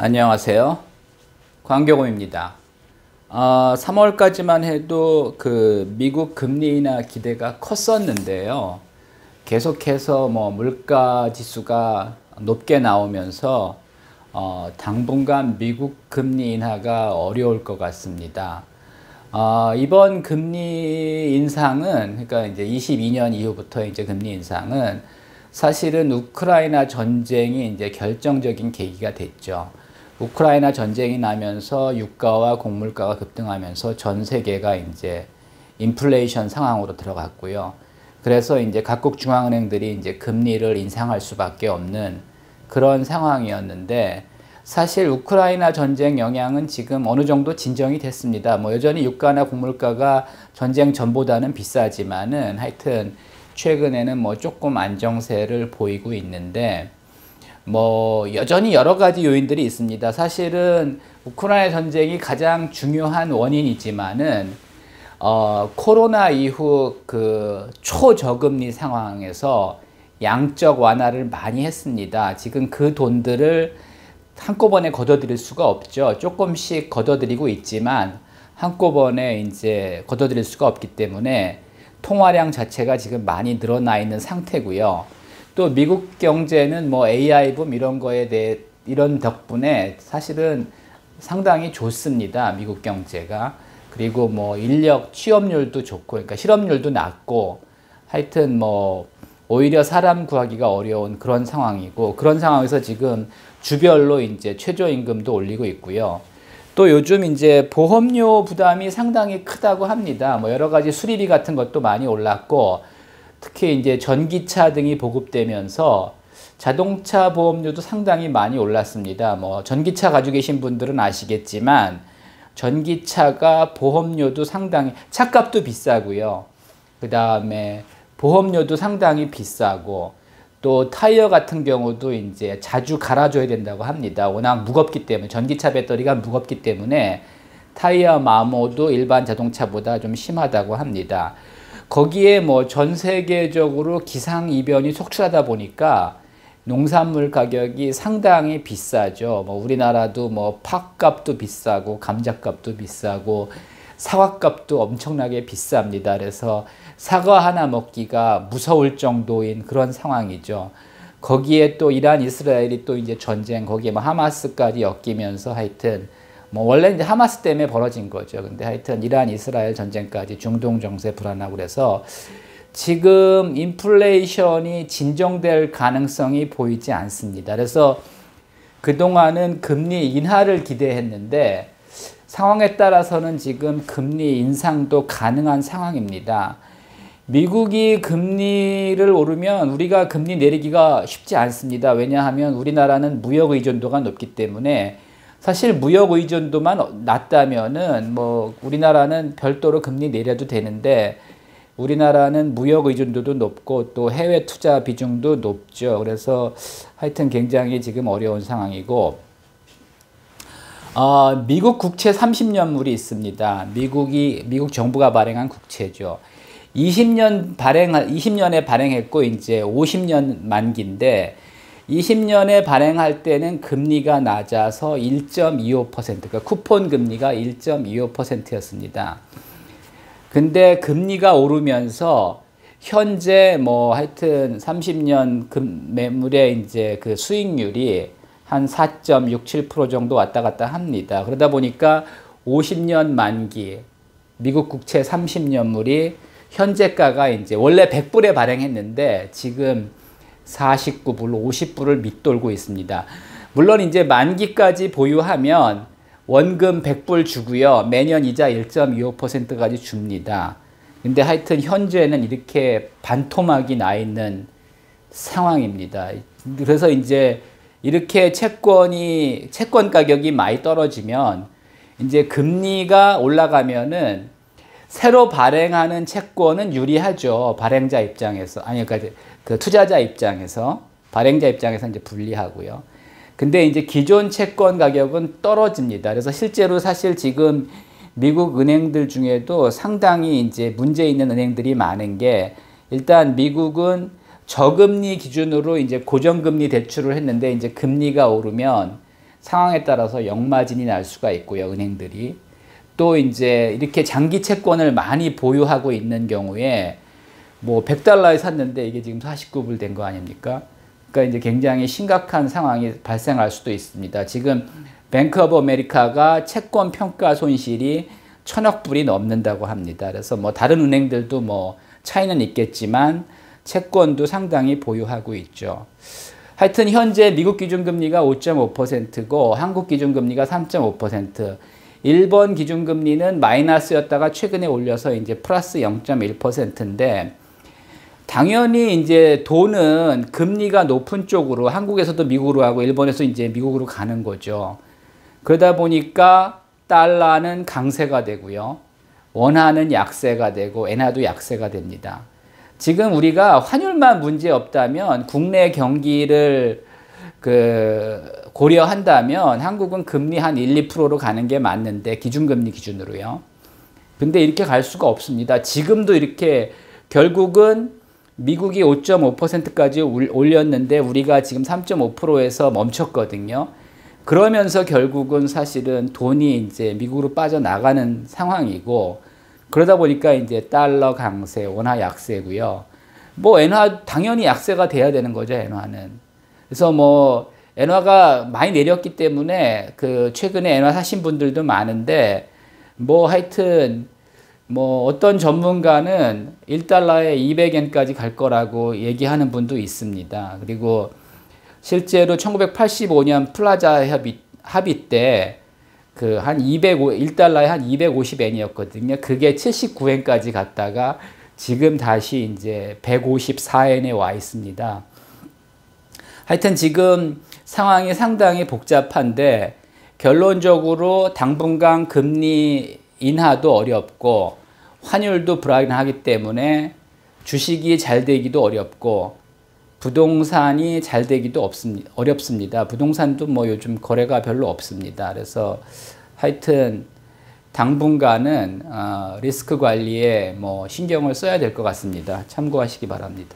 안녕하세요. 광교곰입니다. 3월까지만 해도 그 미국 금리 인하 기대가 컸었는데요. 계속해서 물가 지수가 높게 나오면서 당분간 미국 금리 인하가 어려울 것 같습니다. 이번 금리 인상은, 그러니까 이제 22년 이후부터 이제 금리 인상은 사실은 우크라이나 전쟁이 이제 결정적인 계기가 됐죠. 우크라이나 전쟁이 나면서 유가와 곡물가가 급등하면서 전 세계가 이제 인플레이션 상황으로 들어갔고요. 그래서 이제 각국 중앙은행들이 이제 금리를 인상할 수밖에 없는 그런 상황이었는데, 사실 우크라이나 전쟁 영향은 지금 어느 정도 진정이 됐습니다. 여전히 유가나 곡물가가 전쟁 전보다는 비싸지만은 하여튼 최근에는 조금 안정세를 보이고 있는데, 여전히 여러 가지 요인들이 있습니다. 사실은 우크라이나 전쟁이 가장 중요한 원인이지만은 코로나 이후 그 초저금리 상황에서 양적 완화를 많이 했습니다. 지금 그 돈들을 한꺼번에 걷어들일 수가 없죠. 조금씩 걷어들이고 있지만 한꺼번에 이제 걷어들일 수가 없기 때문에 통화량 자체가 지금 많이 늘어나 있는 상태고요. 또 미국 경제는 AI 붐 이런 거에 대해 이런 덕분에 사실은 상당히 좋습니다. 미국 경제가. 그리고 인력 취업률도 좋고, 그러니까 실업률도 낮고, 하여튼 오히려 사람 구하기가 어려운 그런 상황이고, 그런 상황에서 지금 주별로 이제 최저임금도 올리고 있고요. 또 요즘 이제 보험료 부담이 상당히 크다고 합니다. 여러 가지 수리비 같은 것도 많이 올랐고, 특히 이제 전기차 등이 보급되면서 자동차 보험료도 상당히 많이 올랐습니다. 전기차 가지고 계신 분들은 아시겠지만 전기차가 보험료도 상당히, 차값도 비싸고요. 그 다음에 보험료도 상당히 비싸고, 또 타이어 같은 경우도 이제 자주 갈아줘야 된다고 합니다. 워낙 무겁기 때문에, 전기차 배터리가 무겁기 때문에 타이어 마모도 일반 자동차보다 좀 심하다고 합니다. 거기에 전 세계적으로 기상이변이 속출하다 보니까 농산물 가격이 상당히 비싸죠. 우리나라도 팥값도 비싸고 감자값도 비싸고 사과값도 엄청나게 비쌉니다. 그래서 사과 하나 먹기가 무서울 정도인 그런 상황이죠. 거기에 또 이란 이스라엘이 또 이제 전쟁, 거기에 하마스까지 엮이면서 하여튼 원래 이제 하마스 때문에 벌어진 거죠. 근데 하여튼 이란 이스라엘 전쟁까지 중동 정세 불안하고 그래서 지금 인플레이션이 진정될 가능성이 보이지 않습니다. 그래서 그동안은 금리 인하를 기대했는데 상황에 따라서는 지금 금리 인상도 가능한 상황입니다. 미국이 금리를 오르면 우리가 금리 내리기가 쉽지 않습니다. 왜냐하면 우리나라는 무역 의존도가 높기 때문에, 사실 무역 의존도만 낮다면은 우리나라는 별도로 금리 내려도 되는데, 우리나라는 무역 의존도도 높고 또 해외 투자 비중도 높죠. 그래서 하여튼 굉장히 지금 어려운 상황이고, 미국 국채 30년물이 있습니다. 미국 정부가 발행한 국채죠. 20년에 발행했고 이제 50년 만기인데, 20년에 발행할 때는 금리가 낮아서 1.25%, 그러니까 쿠폰 금리가 1.25%였습니다. 근데 금리가 오르면서 현재 하여튼 30년 매물의 이제 그 수익률이 한 4.67% 정도 왔다 갔다 합니다. 그러다 보니까 50년 만기 미국 국채 30년물이 현재가가 이제 원래 100불에 발행했는데 지금 49불, 50불을 밑돌고 있습니다. 물론 이제 만기까지 보유하면 원금 100불 주고요. 매년 이자 1.25%까지 줍니다. 근데 하여튼 현재는 이렇게 반토막이 나 있는 상황입니다. 그래서 이제 이렇게 채권 가격이 많이 떨어지면 이제 금리가 올라가면은 새로 발행하는 채권은 유리하죠. 발행자 입장에서. 아니, 그러니까 그 투자자 입장에서. 발행자 입장에서 이제 불리하고요. 근데 이제 기존 채권 가격은 떨어집니다. 그래서 실제로 사실 지금 미국 은행들 중에도 상당히 이제 문제 있는 은행들이 많은 게, 일단 미국은 저금리 기준으로 이제 고정금리 대출을 했는데 이제 금리가 오르면 상황에 따라서 역마진이 날 수가 있고요. 은행들이. 또 이제 이렇게 장기 채권을 많이 보유하고 있는 경우에 뭐 100달러에 샀는데 이게 지금 49불 된 거 아닙니까? 그러니까 이제 굉장히 심각한 상황이 발생할 수도 있습니다. 지금 뱅크 오브 아메리카가 채권 평가 손실이 1000억 불이 넘는다고 합니다. 그래서 뭐 다른 은행들도 뭐 차이는 있겠지만 채권도 상당히 보유하고 있죠. 하여튼 현재 미국 기준금리가 5.5%고 한국 기준금리가 3.5%, 일본 기준금리는 마이너스였다가 최근에 올려서 이제 플러스 0.1%인데 당연히 이제 돈은 금리가 높은 쪽으로 한국에서도 미국으로 하고 일본에서 이제 미국으로 가는 거죠. 그러다 보니까 달러는 강세가 되고요. 원화는 약세가 되고 엔화도 약세가 됩니다. 지금 우리가 환율만 문제 없다면 국내 경기를 고려한다면 한국은 금리 한 1, 2%로 가는 게 맞는데 기준금리 기준으로요. 근데 이렇게 갈 수가 없습니다. 지금도 이렇게 결국은 미국이 5.5%까지 올렸는데 우리가 지금 3.5%에서 멈췄거든요. 그러면서 결국은 사실은 돈이 이제 미국으로 빠져나가는 상황이고 그러다 보니까 이제 달러 강세, 원화 약세고요. 뭐 엔화 당연히 약세가 돼야 되는 거죠, 엔화는. 그래서 뭐 엔화가 많이 내렸기 때문에 최근에 엔화 사신 분들도 많은데 뭐 하여튼 뭐 어떤 전문가는 1달러에 200엔까지 갈 거라고 얘기하는 분도 있습니다. 그리고 실제로 1985년 플라자 합의 때 한 1달러에 한 250엔이었거든요. 그게 79엔까지 갔다가 지금 다시 이제 154엔에 와 있습니다. 하여튼 지금 상황이 상당히 복잡한데 결론적으로 당분간 금리 인하도 어렵고 환율도 불안하기 때문에 주식이 잘 되기도 어렵고 부동산이 잘 되기도 어렵습니다. 부동산도 뭐 요즘 거래가 별로 없습니다. 그래서 하여튼 당분간은 리스크 관리에 뭐 신경을 써야 될 것 같습니다. 참고하시기 바랍니다.